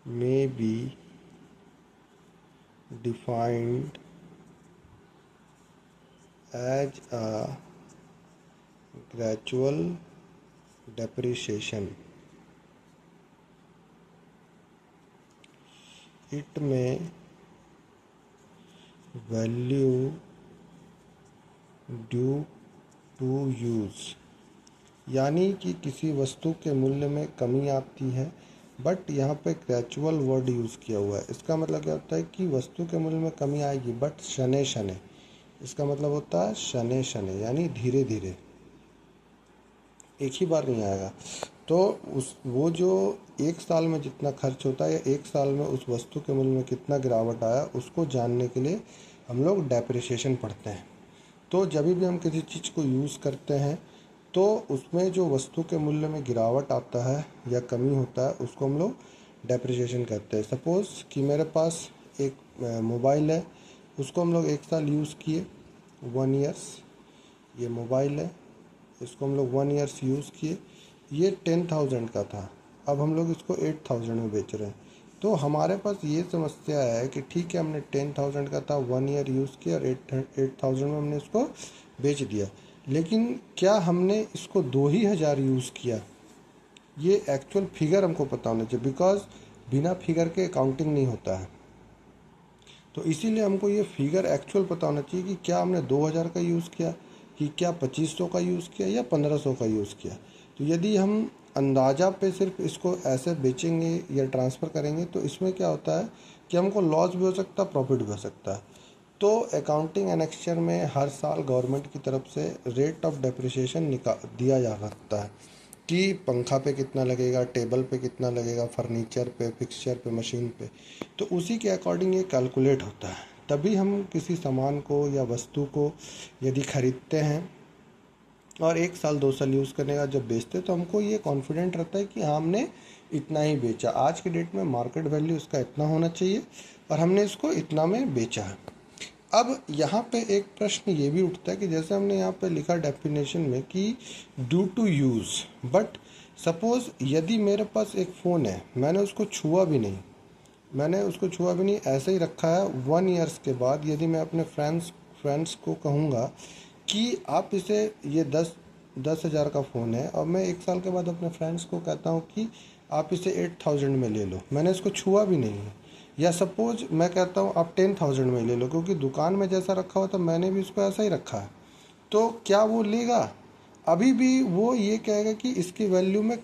may be defined as a gradual depreciation. It may value due to use, यानी कि किसी वस्तु के मूल्य में कमी आती है, बट यहाँ पे ग्रेजुअल वर्ड यूज़ किया हुआ है। इसका मतलब क्या होता है कि वस्तु के मूल्य में कमी आएगी बट शनै शनै। इसका मतलब होता है शनै शनै, यानी धीरे धीरे, एक ही बार नहीं आएगा। तो वो जो एक साल में जितना खर्च होता है या एक साल में उस वस्तु के मूल्य में कितना गिरावट आया, उसको जानने के लिए हम लोग डेप्रिसिएशन पढ़ते हैं। तो जब भी हम किसी चीज़ को यूज़ करते हैं तो उसमें जो वस्तु के मूल्य में गिरावट आता है या कमी होता है, उसको हम लोग डेप्रिसिएशन कहते हैं। सपोज़ कि मेरे पास एक मोबाइल है, उसको हम लोग एक साल यूज़ किए, 1 ईयर्स। ये मोबाइल है, इसको हम लोग 1 ईयर्स यूज़ किए, ये 10,000 का था, अब हम लोग इसको 8,000 में बेच रहे हैं। तो हमारे पास ये समस्या है कि ठीक है, हमने 10,000 का था, 1 ईयर यूज़ किया और 8,000 में हमने इसको बेच दिया, लेकिन क्या हमने इसको 2,000 यूज़ किया? ये एक्चुअल फिगर हमको पता होना चाहिए, बिकॉज बिना फिगर के अकाउंटिंग नहीं होता है। तो इसीलिए हमको ये फिगर एक्चुअल पता होना चाहिए कि क्या हमने 2,000 का यूज़ किया, कि क्या 2,500 का यूज़ किया या 1,500 का यूज़ किया। तो यदि हम अंदाज़ा पे सिर्फ इसको ऐसे बेचेंगे या ट्रांसफ़र करेंगे तो इसमें क्या होता है कि हमको लॉस भी हो सकता है, प्रॉफिट भी हो सकता है। तो अकाउंटिंग एनेक्स्चर में हर साल गवर्नमेंट की तरफ से रेट ऑफ डेप्रिसिएशन दिया जा सकता है कि पंखा पे कितना लगेगा, टेबल पे कितना लगेगा, फर्नीचर पे, फिक्सचर पे, मशीन पे। तो उसी के अकॉर्डिंग ये कैलकुलेट होता है। तभी हम किसी सामान को या वस्तु को यदि खरीदते हैं और 1 साल 2 साल यूज़ करने का जब बेचते हैं तो हमको ये कॉन्फिडेंट रहता है कि हाँ, हमने इतना ही बेचा, आज के डेट में मार्केट वैल्यू इसका इतना होना चाहिए और हमने इसको इतना में बेचा है। अब यहाँ पे एक प्रश्न ये भी उठता है कि जैसे हमने यहाँ पे लिखा डेफिनेशन में कि due to use, but suppose यदि मेरे पास एक फ़ोन है, मैंने उसको छुआ भी नहीं, ऐसे ही रखा है। 1 ईयर्स के बाद यदि मैं अपने फ्रेंड्स को कहूँगा कि आप इसे, ये 10,000 का फ़ोन है, और मैं 1 साल के बाद अपने फ्रेंड्स को कहता हूँ कि आप इसे 8,000 में ले लो, मैंने इसको छुआ भी नहीं है। या सपोज मैं कहता हूँ आप 10,000 में ले लो, क्योंकि दुकान में जैसा रखा हुआ था मैंने भी इसको ऐसा ही रखा है, तो क्या वो लेगा? अभी भी वो ये कहेगा कि इसकी वैल्यू में